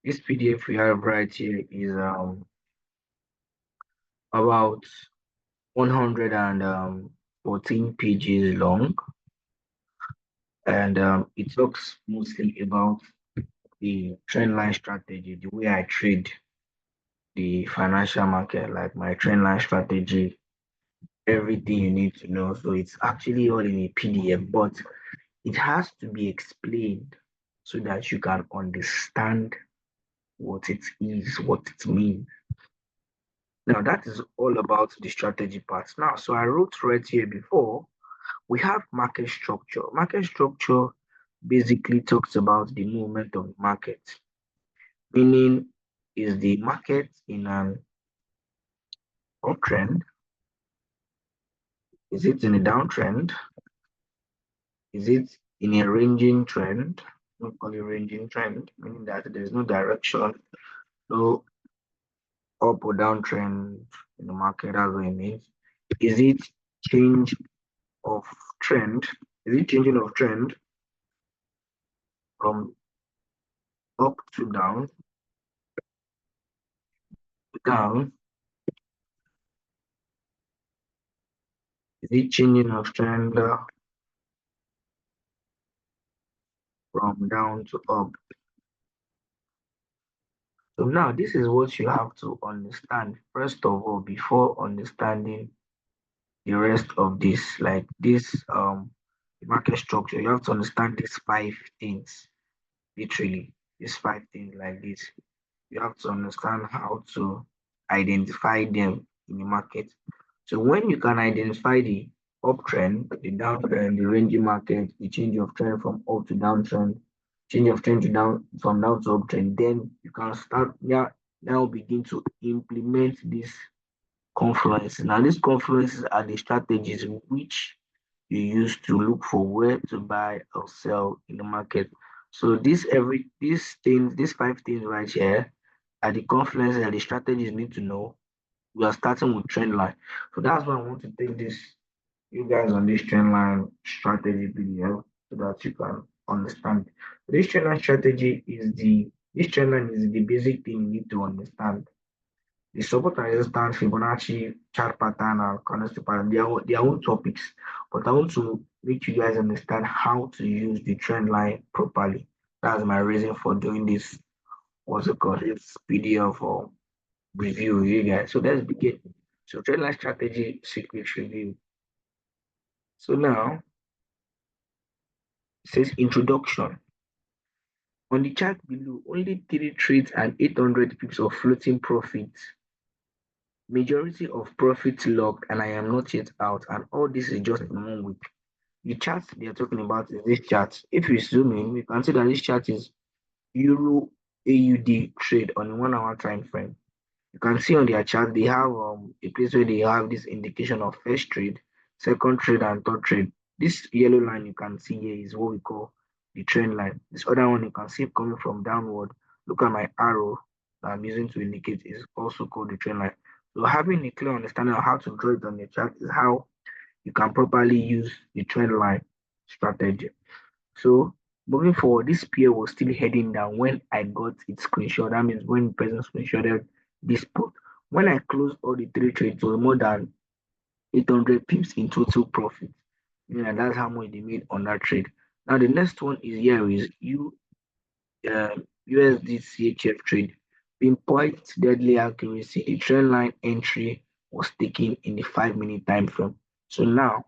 This PDF we have right here is about 114 pages long, and it talks mostly about the trend line strategy, the way I trade the financial market, like my trend line strategy, everything you need to know. So it's actually all in a PDF, but it has to be explained so that you can understand what it is, what it means. Now that is all about the strategy part. Now, so I wrote right here before, we have market structure. Market structure basically talks about the movement of the market, meaning is the market in an uptrend? Is it in a downtrend? Is it in a ranging trend? We call it ranging trend, meaning that there's no direction, no up or down trend in the market. That's what it means. Is it change of trend? Is it changing of trend from up to down, down? Is it changing of trend from down to up? So now this is what you have to understand first of all before understanding the rest of this. Like this market structure, you have to understand these five things, literally. These five things like this. You have to understand how to identify them in the market. So when you can identify the uptrend, the downtrend, the ranging market, the change of trend from up to downtrend, change of trend to down from down to uptrend, then you can start now begin to implement this confluence. Now these confluences are the strategies which you use to look for where to buy or sell in the market. So these things, these five things right here are the confluences and the strategies you need to know. We are starting with trend line. So that's why I want to take this you guys on this trend line strategy video so that you can understand. This trend line strategy is this trend line is the basic thing you need to understand. The support and resistance, Fibonacci, chart pattern, and candlestick pattern, their own topics. But I want to make you guys understand how to use the trend line properly. That's my reason for doing this. What's it called? It's PDF or review, you guys. So let's begin. So trend line strategy secret review. So now it says introduction. On the chart below, only three trades and 800 pips of floating profit. Majority of profits locked, and I am not yet out. And all this is just in 1 week. The chart they are talking about is this chart. If you zoom in, we can see that this chart is Euro AUD trade on a 1 hour time frame. You can see on their chart they have a place where they have this indication of first trade, second trade, and third trade. This yellow line you can see here is what we call the trend line. This other one you can see coming from downward. Look at my arrow that I'm using to indicate is also called the trend line. So having a clear understanding of how to draw it on the chart is how you can properly use the trend line strategy. So moving forward, this pair was still heading down when I got its screenshot. That means when the person screenshotted this put. When I closed all the three trades, it was more than 800 pips in total profit. Yeah, that's how much they made on that trade. Now the next one is here is USD CHF trade. Pinpoint deadly accuracy. The trend line entry was taken in the 5 minute time frame. So now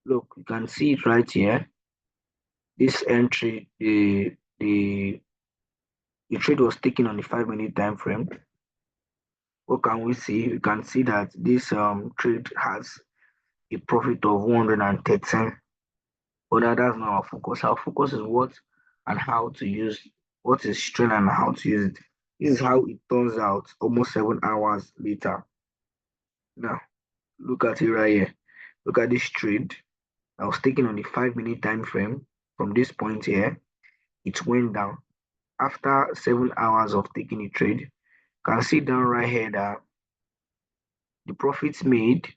look, you can see it right here. This entry, the trade was taken on the 5 minute time frame. What can we see? We can see that this trade has a profit of 113. But that's not our focus. Our focus is what and how to use what is trend and how to use it. This is how it turns out almost 7 hours later. Now look at it right here. Look at this trade. I was taken on the 5 minute time frame. From this point here, it went down. After 7 hours of taking a trade, you can see down right here that the profits made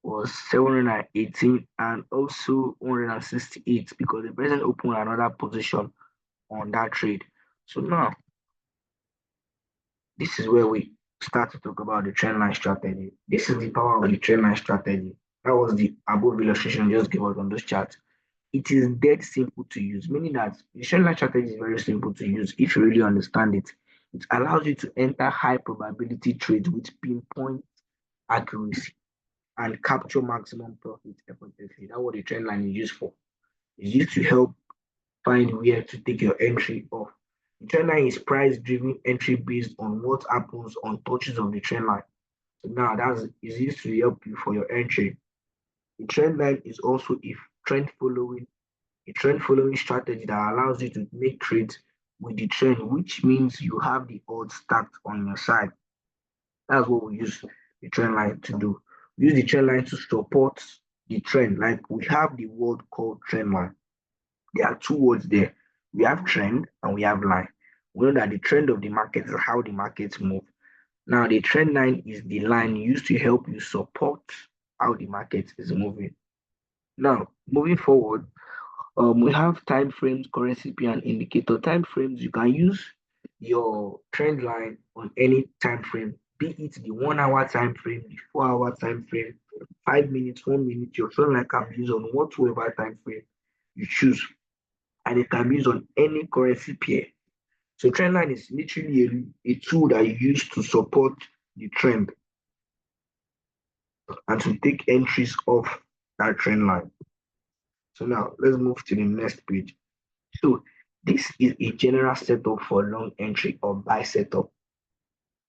was 718 and also 168 because the person opened another position on that trade. So now this is where we start to talk about the trend line strategy. This is the power of the trend line strategy. That was the above illustration just gave us on those charts. It is dead simple to use, meaning that the trend line strategy is very simple to use if you really understand it. It allows you to enter high probability trades with pinpoint accuracy and capture maximum profit effortlessly. That's what the trend line is used for. It's used to help find where to take your entry off. The trend line is price driven entry based on what happens on touches of the trend line. So now that's is used to help you for your entry. The trend line is also if trend following a trend following strategy that allows you to make trades with the trend, which means you have the odds stacked on your side. That's what we use the trend line to do. We use the trend line to support the trend. Like we have the word called trend line. There are two words there. We have trend and we have line. We know that the trend of the market is how the markets move. Now, the trend line is the line used to help you support how the market is moving. Now, moving forward, we have time frames, currency pair, and indicator. Time frames, you can use your trend line on any time frame, be it the 1 hour time frame, the 4 hour time frame, 5 minutes, 1 minute. Your trend line can be used on whatsoever time frame you choose, and it can be used on any currency pair. So trend line is literally a tool that you use to support the trend and to take entries off that trend line. So now let's move to the next page. So this is a general setup for long entry or buy setup.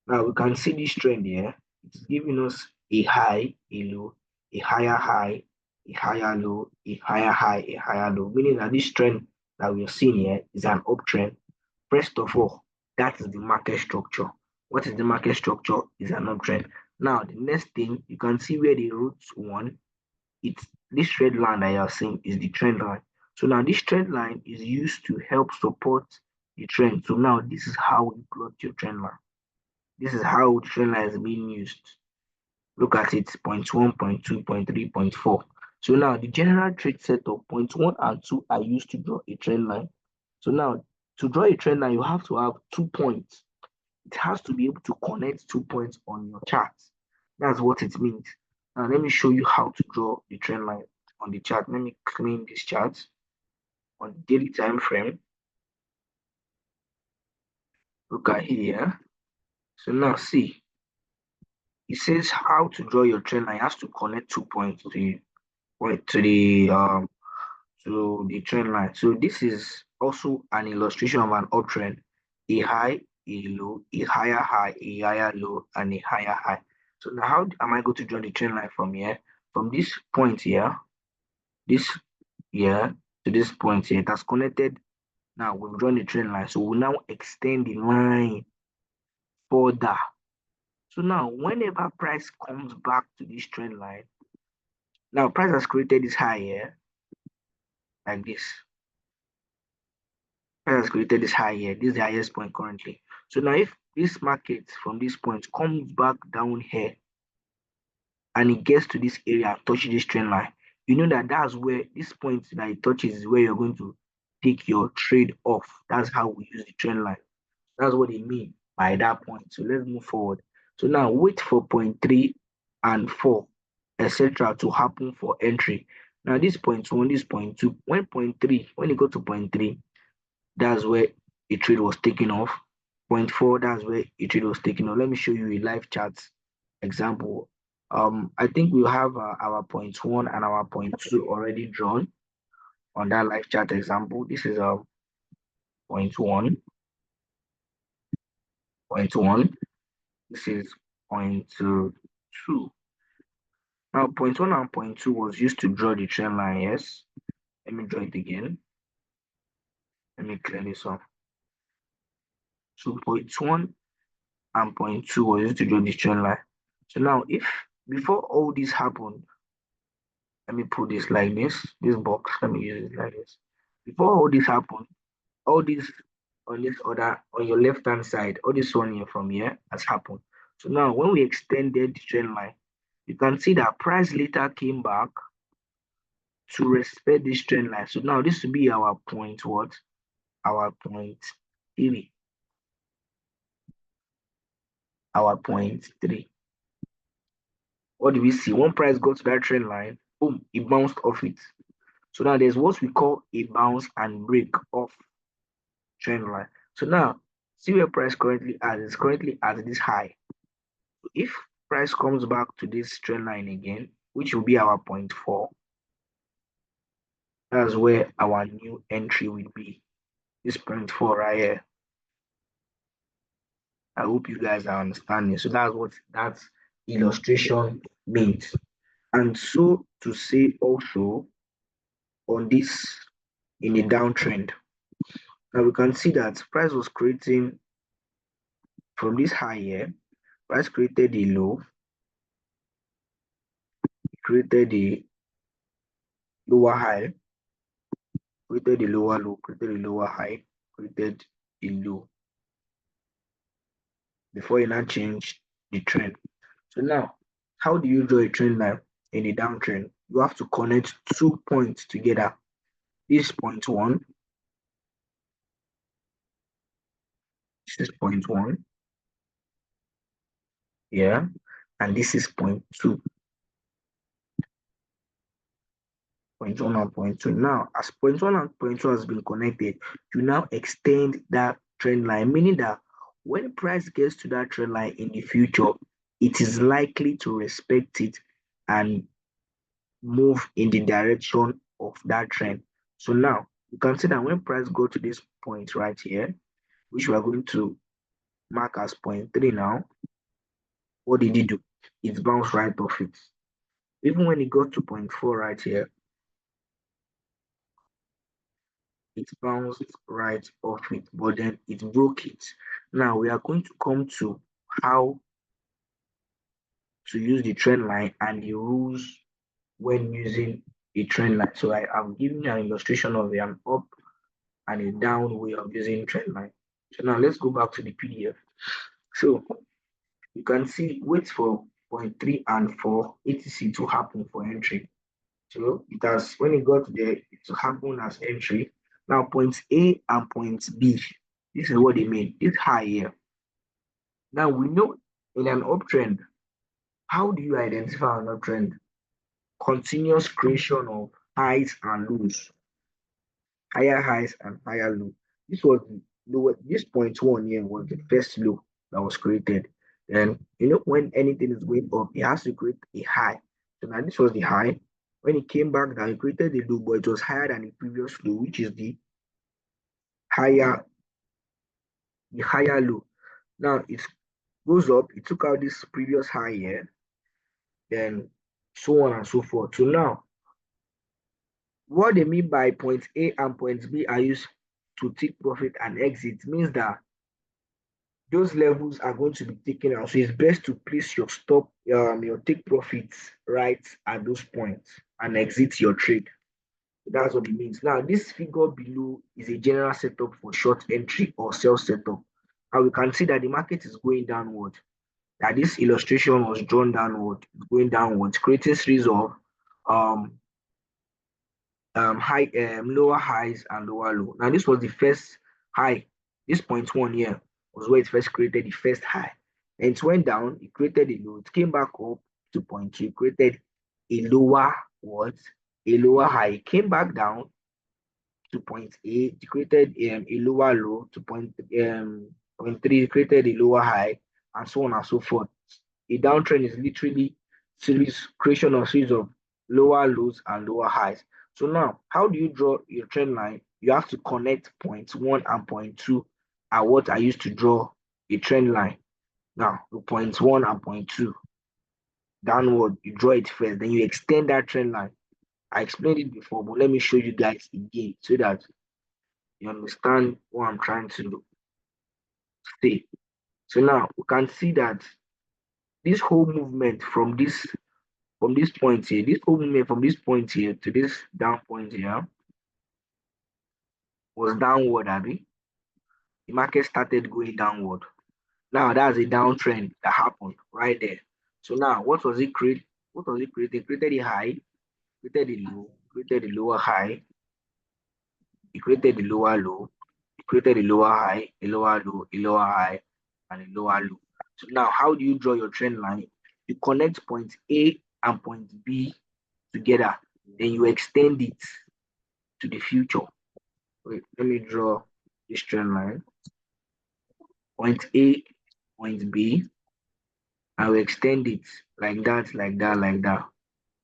Now we can see this trend here. It's giving us a high, a low, a higher, a higher low, a higher high, a higher low, meaning that this trend that we are seeing here is an uptrend. First of all, that is the market structure. What is the market structure? Is an uptrend. Now, the next thing you can see where the roots one, it's this red line that you are seeing is the trend line. So now this trend line is used to help support the trend. So now this is how you plot your trend line. This is how trend line is being used. Look at it, point one, point two, point three, point four. So now the general trade setup, point one and two are used to draw a trend line. So now to draw a trend line, you have to have 2 points. It has to be able to connect 2 points on your chart. That's what it means. Now let me show you how to draw the trend line on the chart. Let me clean this chart on the daily time frame. Look at here. So now see, it says how to draw your trend line. It has to connect 2 points to you, point to the trend line. So this is also an illustration of an uptrend, a high, a low, a higher low, and a higher high. So now how am I going to draw the trend line from here? From this point here, this here to this point here, that's connected. Now we've drawn the trend line. So we'll now extend the line further. So now whenever price comes back to this trend line, now price has created this high here, like this. Price has created this high here. This is the highest point currently. So now if this market from this point comes back down here and it gets to this area and touches this trend line, you know that that's where this point that it touches is where you're going to take your trade off. That's how we use the trend line. That's what they mean by that point. So let's move forward. So now wait for point 3 and 4, etc. to happen for entry. Now this point 1, this point 2, when point 3, when you go to point 3, that's where a trade was taken off. Point 4, that's where a trade was taken off. Let me show you a live chart example. I think we have our point 1 and our point 2 already drawn on that live chart example. This is point 1, point 1. This is point 2. Now, point 1 and point 2 was used to draw the trend line, yes. Let me draw it again. Let me clear this up. So point 1 and point 2 was used to draw the trend line. So now, if before all this happened, let me put this like this box, let me use it like this. Before all this happened, all this on this other, on your left-hand side, all this one here from here has happened. So now, when we extended the trend line, you can see that price later came back to respect this trend line. So now this will be our point what? Our point 3. our point 3. What do we see? When price got to that trend line, boom, it bounced off it. So now there's what we call a bounce and break off trend line. So now, see where price currently at. It's currently at this high. If price comes back to this trend line again, which will be our point 4, that's where our new entry will be. This point 4 right here. I hope you guys are understanding. So that's what that illustration means. And so to say also on this in a downtrend, now we can see that price was creating from this high here, price created a low, created a lower high, created a lower low, created a lower high, created a low before it now changed the trend. So now, how do you draw a trend line in a downtrend? You have to connect 2 points together. This point 1, this is point 1, yeah, and this is point 2. Point 1 and point 2. Now, as point 1 and point 2 has been connected, you now extend that trend line, meaning that when price gets to that trend line in the future, it is likely to respect it and move in the direction of that trend. So now you can see that when price go to this point right here, which we are going to mark as point 3 now, what did it do? It bounced right off it. Even when it got to point 4 right here, it bounced right off it, but then it broke it. Now we are going to come to how to use the trend line and the rules when using a trend line. So I am giving you an illustration of an up and a down way of using trend line. So now let's go back to the PDF. So you can see wait for point 3 and 4 etc to happen for entry. So it has, when it got there, it will happen as entry. Now points A and points B, this is what they mean. It's high here. Now we know in an uptrend, how do you identify an uptrend? Continuous creation of highs and lows, higher highs and higher low. This was the lower, this point 1 here was the first low that was created. And you know, when anything is going up, it has to create a high. So now this was the high. When it came back down, it created the low, but it was higher than the previous low, which is higher, the higher low. Now it goes up, it took out this previous high here, then so on and so forth. So now, what they mean by point A and point B are used to take profit and exit means that those levels are going to be taken out. So it's best to place your stop, your take profits right at those points and exit your trade. So that's what it means. Now, this figure below is a general setup for short entry or sell setup. And we can see that the market is going downward. That this illustration was drawn downward, going downwards, creating series of um high lower highs and lower low. Now this was the first high. This point 1 here was where it first created the first high. And it went down, it created a low, it came back up to point 2, created a lower what? A lower high. It came back down to point 8, it created a lower low to point 3, created a lower high, and so on and so forth. A downtrend is literally creation of series of lower lows and lower highs. So now, how do you draw your trend line? You have to connect point 1 and point 2 are what I used to draw a trend line. Now, the point 1 and point 2 downward, you draw it first, then you extend that trend line. I explained it before, but let me show you guys again so that you understand what I'm trying to say. So now we can see that this whole movement from this point here, this whole movement from this point here to this down point here was downward, Abby. The market started going downward. Now that's a downtrend that happened right there. So now what was it create? What was it creating? Created a high, created a low, created a lower high, it created a lower low, it created a lower high, a lower low, a lower high, and a lower low. So now, how do you draw your trend line? You connect point A and point B together, then you extend it to the future. Wait, let me draw this trend line. Point A, point B, and we extend it like that, like that, like that.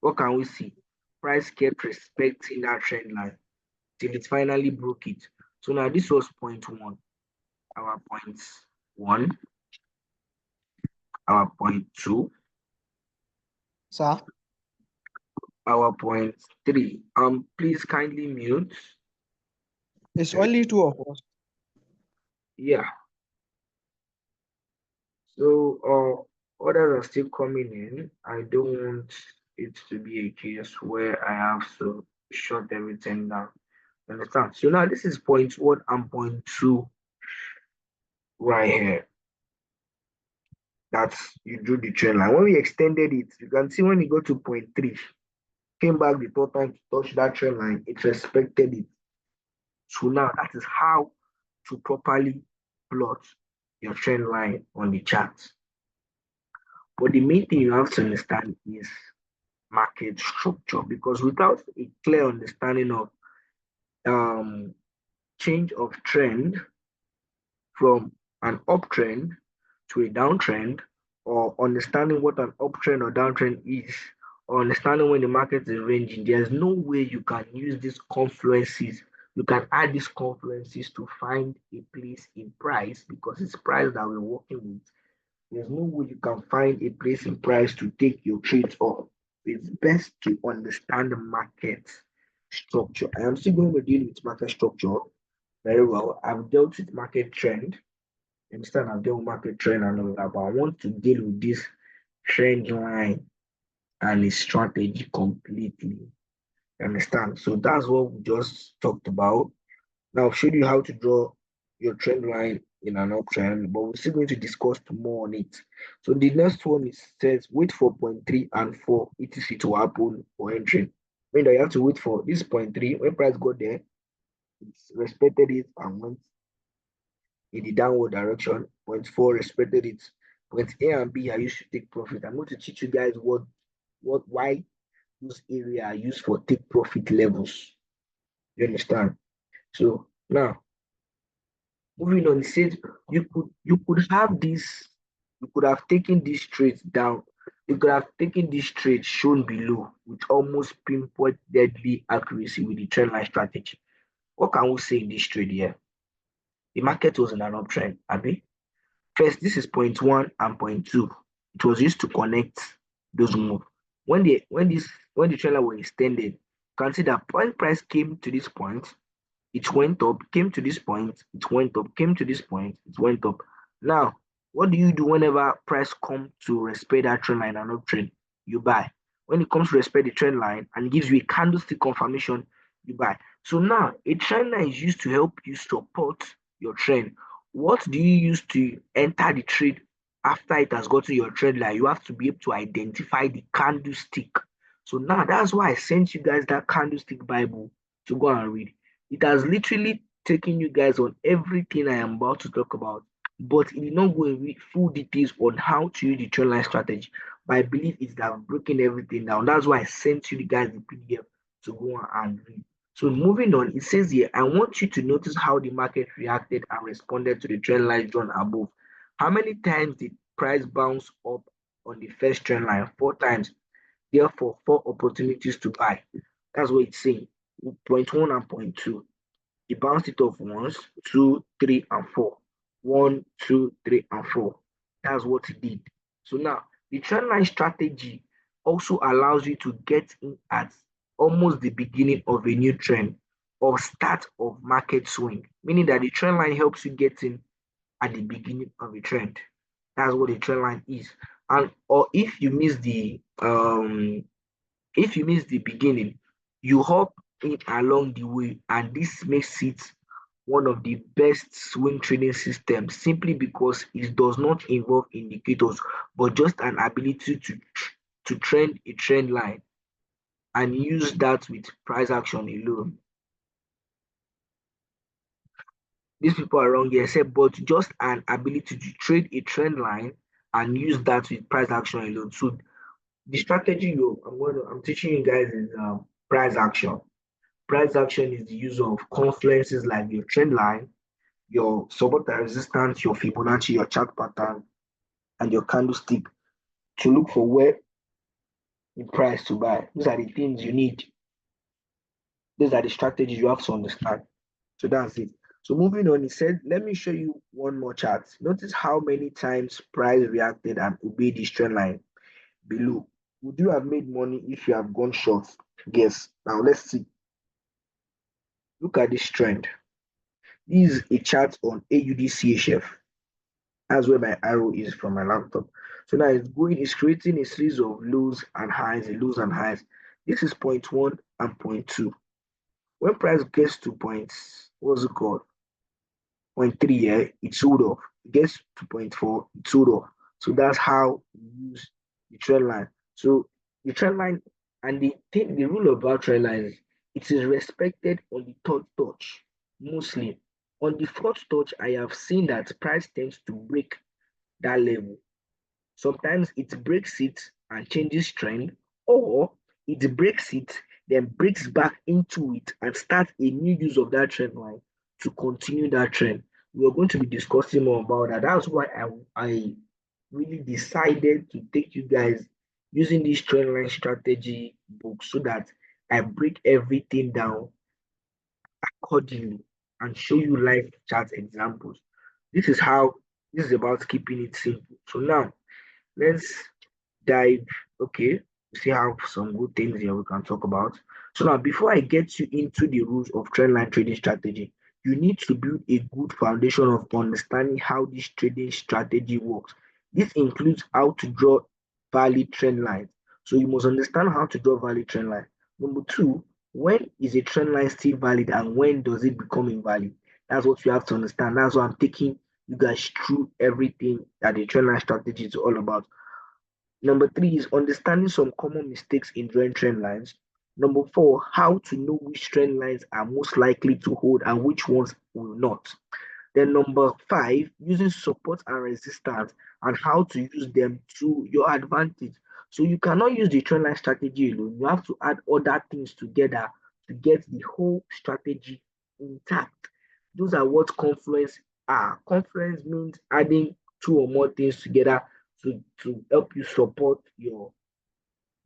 What can we see? Price kept respecting that trend line till it finally broke it. So now this was point one, our point one, our point two, Sir, our point three. Please kindly mute. it's only two of us. Yeah. So orders are still coming in. I don't want it to be a case where I have to shut everything down. Understand? So now this is point one and point two right here. That's you drew the trend line. When we extended it, you can see when you go to point three, came back the third time to touch that trend line, it respected it. So now that is how to properly plot your trend line on the chart. But the main thing you have to understand is market structure, because without a clear understanding of um, change of trend from an uptrend to a downtrend, or understanding what an uptrend or downtrend is, or understanding when the market is ranging, there's no way you can use these confluences. You can add these confluences to find a place in price, because it's price that we're working with. There's no way you can find a place in price to take your trades off. It's best to understand the market structure. I am still going to deal with market structure very well. I've dealt with market trend. You understand? I've dealt with market trend and all that, but I want to deal with this trend line and its strategy completely. You understand? So that's what we just talked about. Now, I've showed you how to draw your trend line in an uptrend, but we're still going to discuss more on it. So the next one is says wait for point three and four etc to happen for entry. Meaning that you have to wait for this point three. When price got there, it's respected it and went in the downward direction. Point four respected it. Point A and B are used to take profit. I'm going to teach you guys why those areas are used for take profit levels. You understand? So now moving on, it said you could have this, you could have taken this trade down, you could have taken this trade shown below with almost pinpoint deadly accuracy with the trend line strategy. What can we say in this trade here? The market was in an uptrend, Abi. First, this is point one and point two. It was used to connect those moves. When the trend line was extended, you can see that point price came to this point, it went up, came to this point, it went up, came to this point, it went up. Now, what do you do whenever price come to respect that trend line and uptrend? You buy. When it comes to respect the trend line and gives you a candlestick confirmation, you buy. So now a trend line is used to help you support your trend. What do you use to enter the trade after it has got to your trend line? You have to be able to identify the candlestick. So now that's why I sent you guys that candlestick Bible to go and read. It has literally taken you guys on everything I am about to talk about, but it did not go in full details on how to use the trend line strategy. But I believe it's that breaking everything down. That's why I sent you the guys the PDF to go and read. So moving on, it says here, I want you to notice how the market reacted and responded to the trend line drawn above. How many times did price bounce up on the first trend line? Four times. Therefore, four opportunities to buy. That's what it's saying. Point one and point two. He bounced it off once, two, three, and four. One, two, three, and four. That's what he did. So now the trend line strategy also allows you to get in at almost the beginning of a new trend or start of market swing, meaning that the trend line helps you get in at the beginning of a trend. That's what the trend line is. And or if you miss the beginning, you hop in along the way, and this makes it one of the best swing trading systems simply because it does not involve indicators but just an ability to trend a trend line and use that with price action alone. These people are wrong here, say, but just an ability to trade a trend line and use that with price action alone. So the strategy I'm teaching you guys is price action. Price action is the use of confluences like your trend line, your support and resistance, your Fibonacci, your chart pattern, and your candlestick to look for where the price to buy. These are the things you need. These are the strategies you have to understand. So that's it. So moving on, he said, let me show you one more chart. Notice how many times price reacted and obeyed this trend line below. Would you have made money if you have gone short? Yes. Now let's see. Look at this trend. This is a chart on AUDCHF. That's where my arrow is from my laptop. So now it's creating a series of lows and highs, lows and highs. This is point one and point two. When price gets to points, what's it called? Point three here, it sold off. It gets to point four, it sold off. So that's how you use the trend line. So the trend line and the rule about trend line is it is respected on the third touch mostly. On the fourth touch, I have seen that price tends to break that level. Sometimes it breaks it and changes trend, or it breaks it, then breaks back into it and starts a new use of that trend line to continue that trend. We are going to be discussing more about that. That's why I really decided to take you guys using this trend line strategy book so that I break everything down accordingly and show you live chart examples. This is how this is about keeping it simple. So now let's dive. Okay, we still have some good things here we can talk about. So now, before I get you into the rules of trendline trading strategy, you need to build a good foundation of understanding how this trading strategy works. This includes how to draw valid trend lines. So you must understand how to draw valid trend line. Number two, when is a trend line still valid and when does it become invalid? That's what you have to understand. That's why I'm taking you guys through everything that the trend line strategy is all about. Number three is understanding some common mistakes in drawing trend lines. Number four, how to know which trend lines are most likely to hold and which ones will not. Then number five, using support and resistance and how to use them to your advantage. So you cannot use the trend line strategy alone. You have to add other things together to get the whole strategy intact. Those are what confluence are. Confluence means adding two or more things together to help you support your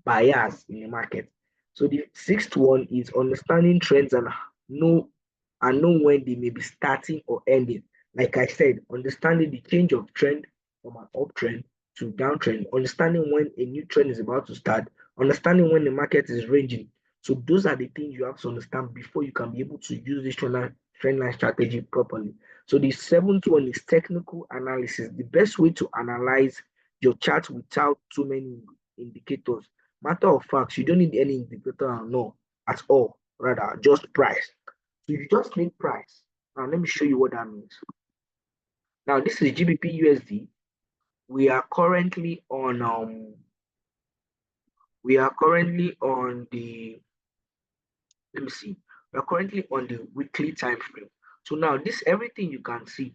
buyers in the market. So the sixth one is understanding trends know know when they may be starting or ending. Like I said, understanding the change of trend from an uptrend to downtrend, understanding when a new trend is about to start, understanding when the market is ranging. So those are the things you have to understand before you can be able to use this trend line strategy properly. So the seventh one is technical analysis. The best way to analyze your chart without too many indicators. Matter of fact, you don't need any indicator no at all. Rather, just price. So you just need price. Now let me show you what that means. Now this is GBP USD. We are currently on the let me see. We are currently on the weekly time frame. So now this everything you can see.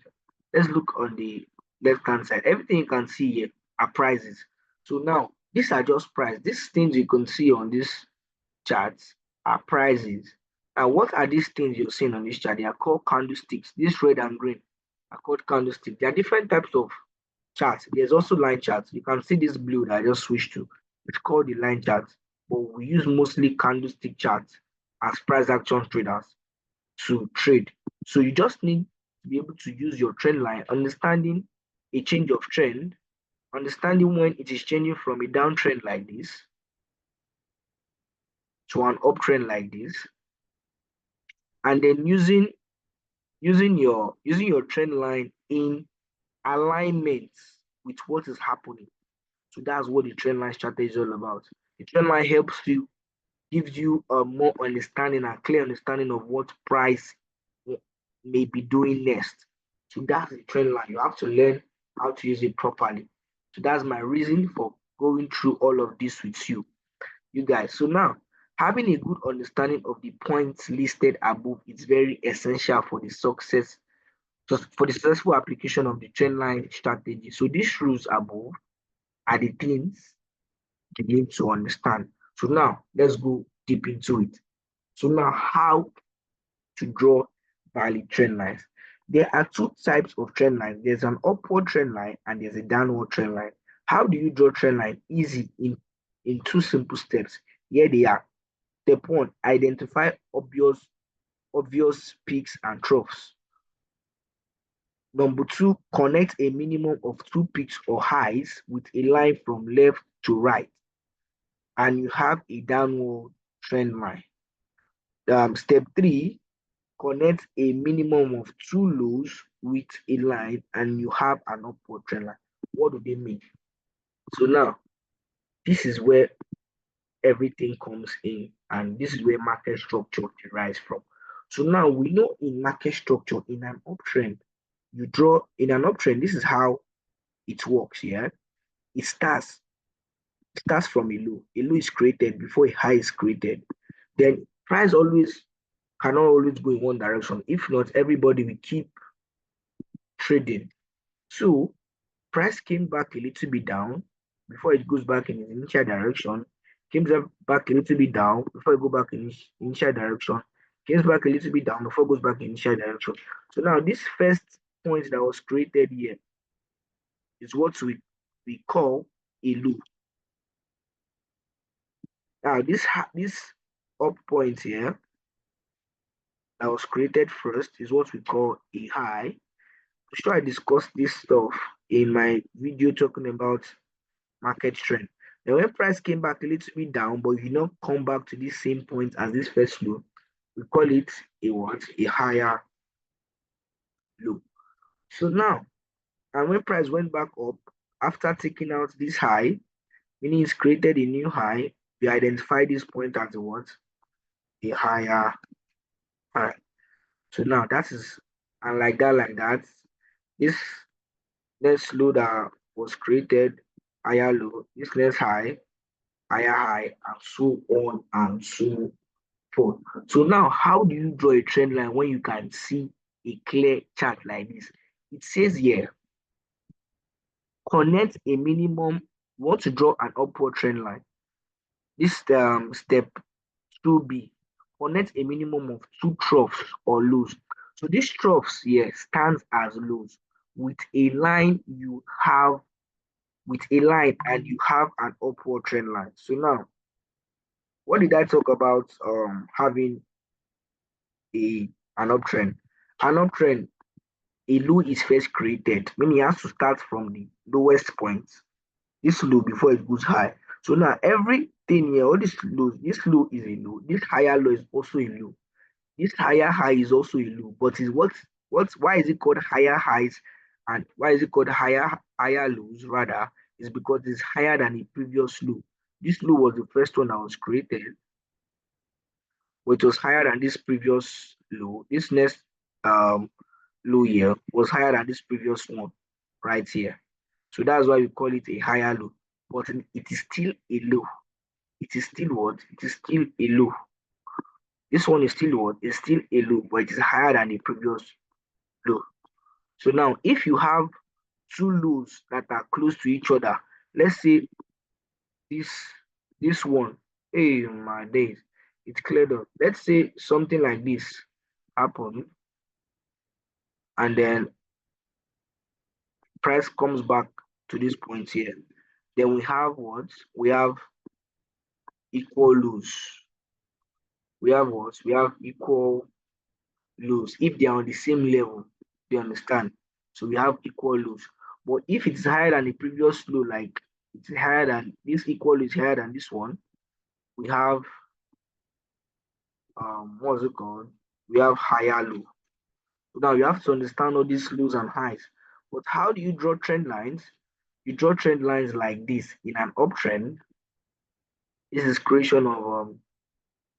Let's look on the left hand side. Everything you can see here are prices. So now these are just price. These things you can see on this charts are prices. And what are these things you're seeing on this chart? They are called candlesticks. This red and green are called candlesticks. There are different types of charts. There's also line charts. You can see this blue that I just switched to. It's called the line chart, but we use mostly candlestick charts as price action traders to trade. So you just need to be able to use your trend line, understanding a change of trend, understanding when it is changing from a downtrend like this to an uptrend like this, and then using your trend line in alignment with what is happening. So that's what the trend line strategy is all about. The trend line helps you, gives you a more understanding and clear understanding of what price may be doing next. So that's the trend line. You have to learn how to use it properly. So that's my reason for going through all of this with you guys. So now, having a good understanding of the points listed above is very essential for the successful application of the trend line strategy. So these rules above are the things you need to understand. So now let's go deep into it. So now how to draw valid trend lines. There are two types of trend lines. There's an upward trend line and there's a downward trend line. How do you draw trend line? Easy in two simple steps. Here they are. Step one, identify obvious peaks and troughs. Number two, connect a minimum of two peaks or highs with a line from left to right, and you have a downward trend line. Step three, connect a minimum of two lows with a line, and you have an upward trend line. What do they mean? So now, this is where everything comes in, and this is where market structure derives from. So now we know in market structure, in an uptrend, you draw in an uptrend. This is how it works. Yeah, it starts from a low. A low is created before a high is created. Then price always cannot always go in one direction. If not, everybody will keep trading. So price came back a little bit down before it goes back in its initial direction. Came back a little bit down before it go back in its initial direction. Came back a little bit down before it goes back in initial direction. So now this first point that was created here is what we call a low. Now this up point here that was created first is what we call a high. I'm sure I discussed this stuff in my video talking about market trend. Then when price came back a little bit down, but you not come back to this same point as this first low, we call it a what? A higher low. So now, and when price went back up after taking out this high, meaning it's created a new high, we identify this point as a what? A higher high. So now that is, and like that, this next low that was created, higher low, this next high, higher high, and so on and so forth. So now, how do you draw a trend line when you can see a clear chart like this? It says here, connect a minimum. You want to draw an upward trend line. This step 2B, connect a minimum of two troughs or lows. So these troughs here stands as lows with a line you have with a line and you have an upward trend line. So now, what did I talk about having a an uptrend? An uptrend, a low is first created, meaning it has to start from the lowest point. This low before it goes high. So now everything here, all this low is a low. This higher low is also a low. This higher high is also a low, but is what why is it called higher highs and why is it called higher lows rather? Is because it's higher than the previous low. This low was the first one that was created, which was higher than this previous low. This next um low here was higher than this previous one right here. So that's why we call it a higher low. But it is still a low. It is still what? It is still a low. This one is still what? It's still a low, but it is higher than the previous low. So now, if you have two lows that are close to each other, let's say this this one, hey my days, it's cleared up. Let's say something like this happened, and then price comes back to this point here. Then we have what? We have equal lows. We have what? We have equal lows. If they are on the same level, you understand? So we have equal lows. But if it's higher than the previous low, like it's higher than this equal is higher than this one, we have what's it called? We have higher low. So now you have to understand all these lows and highs. But how do you draw trend lines? You draw trend lines like this in an uptrend. This is creation of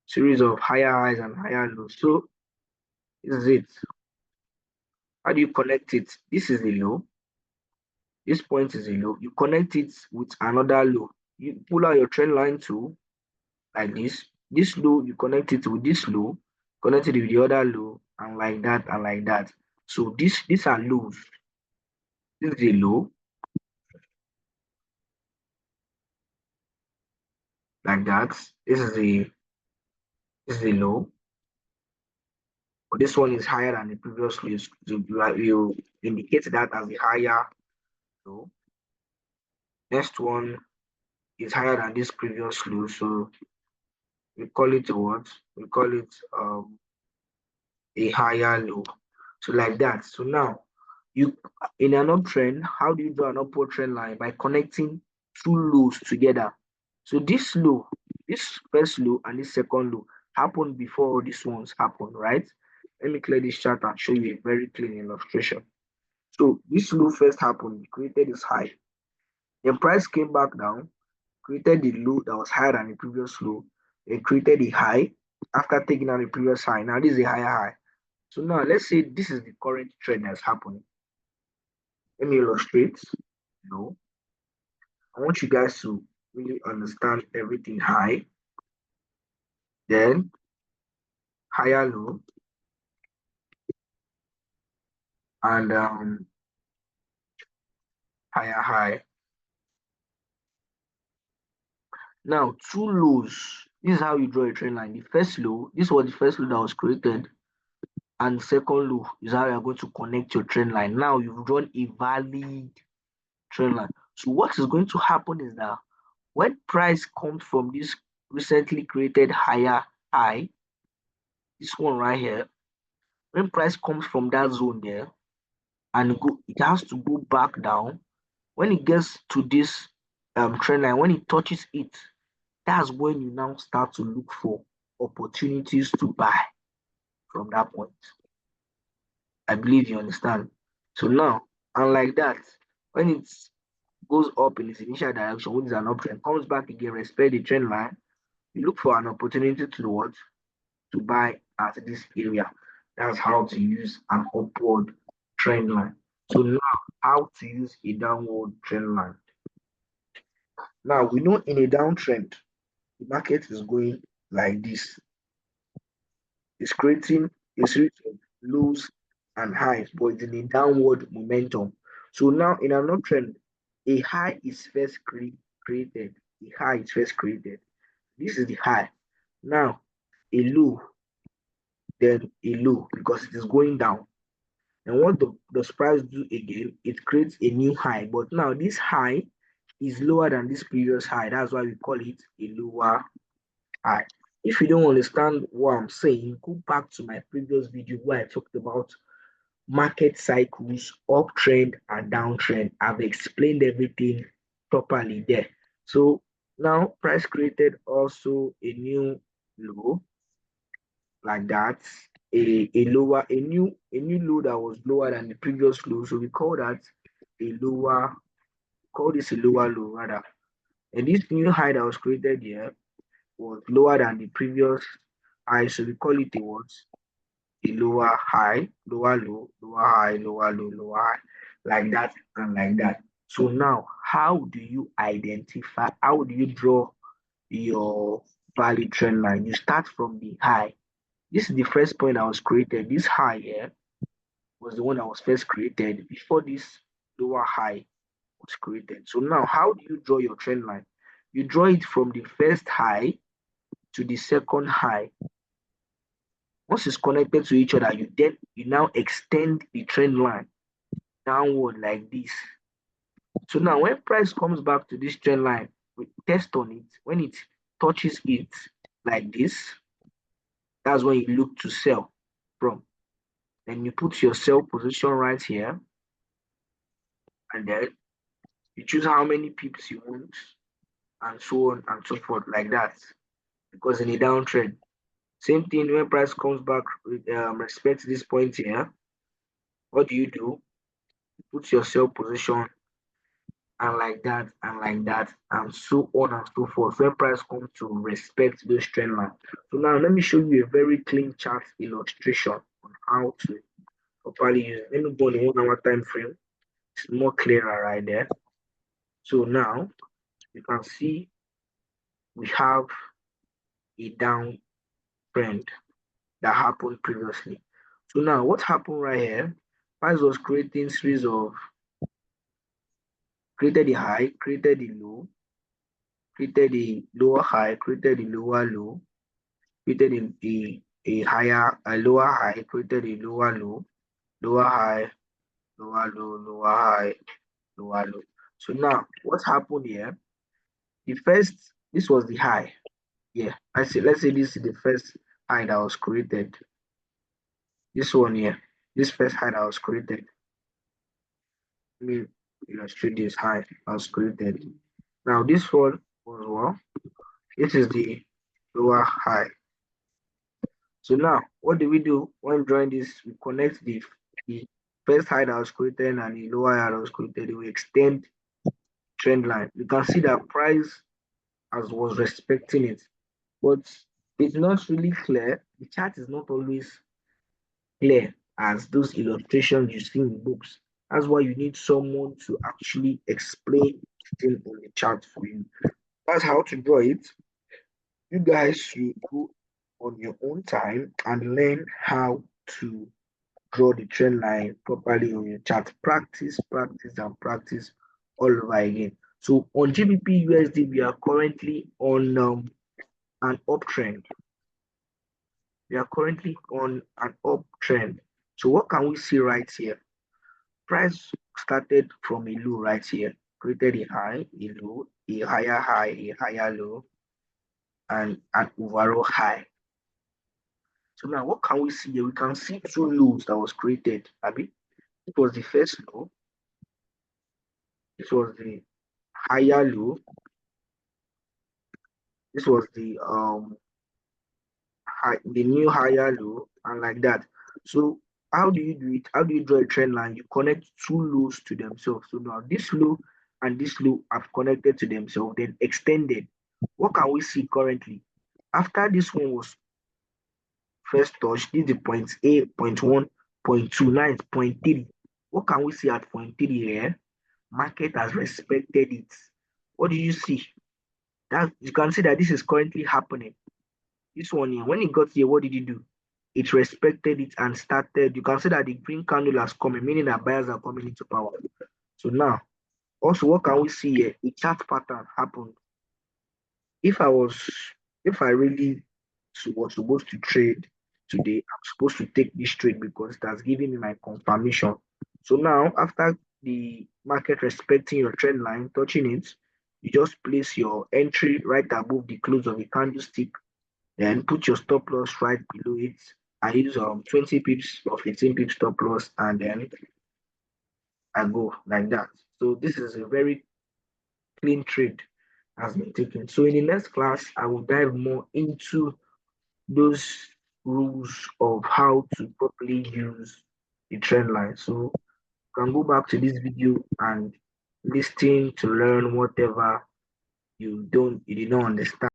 series of higher highs and higher lows. So this is it. How do you connect it? This is a low. This point is a low. You connect it with another low. You pull out your trend line tool like this. This low, you connect it with this low, connect it with the other low, and like that, and like that. So these are lows. This is a low. like that. This is the low, but this one is higher than the previous low. So you indicate that as the higher low. Next one is higher than this previous low, so we call it what? We call it a higher low. So like that. So now you in an uptrend, how do you draw an upward trend line? By connecting two lows together. So this low, this first low and this second low happened before all these ones happened, right? Let me clear this chart and show you a very clean illustration. So this low first happened, created this high. Then price came back down, created the low that was higher than the previous low. It created a high after taking out the previous high. Now this is a higher high. So now let's say this is the current trend that's happening. Let me illustrate. No, I want you guys to really understand everything high, then higher low, and higher high. Now two lows. This is how you draw a trend line. The first low, this was the first low that was created, and second low is how you're going to connect your trend line. Now you've drawn a valid trend line. So what is going to happen is that when price comes from this recently created higher high, this one right here, when price comes from that zone there and it has to go back down. When it gets to this trend line, when it touches it, that's when you now start to look for opportunities to buy from that point. I believe you understand. So now, and like that, when it goes up in its initial direction, which is an uptrend, comes back again, respect the trend line, you look for an opportunity to what? To buy at this area. That's how to use an upward trend line. So now, how to use a downward trend line. Now we know in a downtrend, the market is going like this. It's creating a series of lows and highs, but it's in a downward momentum. So now in an uptrend, a high is first created. A high is first created. This is the high. Now a low, then a low because it is going down. And what does price do again? It creates a new high. But now this high is lower than this previous high. That's why we call it a lower high. If you don't understand what I'm saying, go back to my previous video where I talked about market cycles, uptrend and downtrend. I've explained everything properly there. So now price created also a new low like that, a new low that was lower than the previous low. So we call that a lower, call this a lower low rather. And this new high that was created here was lower than the previous high. So we call it a what? A lower high, lower low, lower high, lower low, lower high, like that and like that. So now, how do you identify? How do you draw your value trend line? You start from the high. This is the first point that was created. This high here was the one that was first created before this lower high was created. So now, how do you draw your trend line? You draw it from the first high to the second high. Once it's connected to each other, you now extend the trend line downward like this. So now when price comes back to this trend line, we test on it. When it touches it like this, that's when you look to sell from. Then you put your sell position right here, and then you choose how many pips you want, and so on and so forth, like that. Because in a downtrend, same thing when price comes back with respect to this point here, what do? You put your sell position and like that, and so on and so forth. When price comes to respect those trend line. So now let me show you a very clean chart illustration on how to properly use it. Let me go on the 1 hour time frame. It's more clearer right there. So now you can see we have a down trend that happened previously. So now what happened right here? Price was creating series of created a high, created a low, created a lower high, created a lower low, created a higher, a lower high, created a lower low, lower high, lower low, lower high, lower low. So now what happened here? The first, this was the high. Yeah, let's say this is the first high that was created. This one here, this first high that was created. Let me illustrate this high that was created. Now this one was well, this is the lower high. So now what do we do when drawing this? We connect the first high that was created and the lower high that was created. We extend trend line. You can see that price as was respecting it, but it's not really clear. The chart is not always clear as those illustrations you see in books. That's why you need someone to actually explain the thing on the chart for you. That's how to draw it. You guys should go on your own time and learn how to draw the trend line properly on your chart. Practice, practice, and practice all over again. So on GBP USD, we are currently on an uptrend. We are currently on an uptrend. So what can we see right here? Price started from a low right here, created a high, a low, a higher low, and an overall high. So now what can we see here? We can see two lows that was created. Abi, it was the first low, this was the higher low, this was the new higher low, and like that. So how do you do it? How do you draw a trend line? You connect two lows to themselves. So now this low and this low have connected to themselves, then extended. What can we see currently? After this one was first touched, this is the point A, point one, point two, now it's point three. What can we see at point three here? Market has respected it. What do you see? That you can see that this is currently happening. This one here, when it got here, what did it do? It respected it and started. You can see that the green candle has come in, meaning that buyers are coming into power. So now, also, what can we see here? A chart pattern happened. If I was, if I really was supposed to trade today, I'm supposed to take this trade because it has given me my confirmation. So now, after the market respecting your trend line, touching it, you just place your entry right above the close of a candlestick, then put your stop loss right below it. I use 20 pips or 15 pips stop loss, and then I go like that. So this is a very clean trade has been taken. So in the next class, I will dive more into those rules of how to properly use the trend line. So you can go back to this video and listen to learn whatever you did not understand.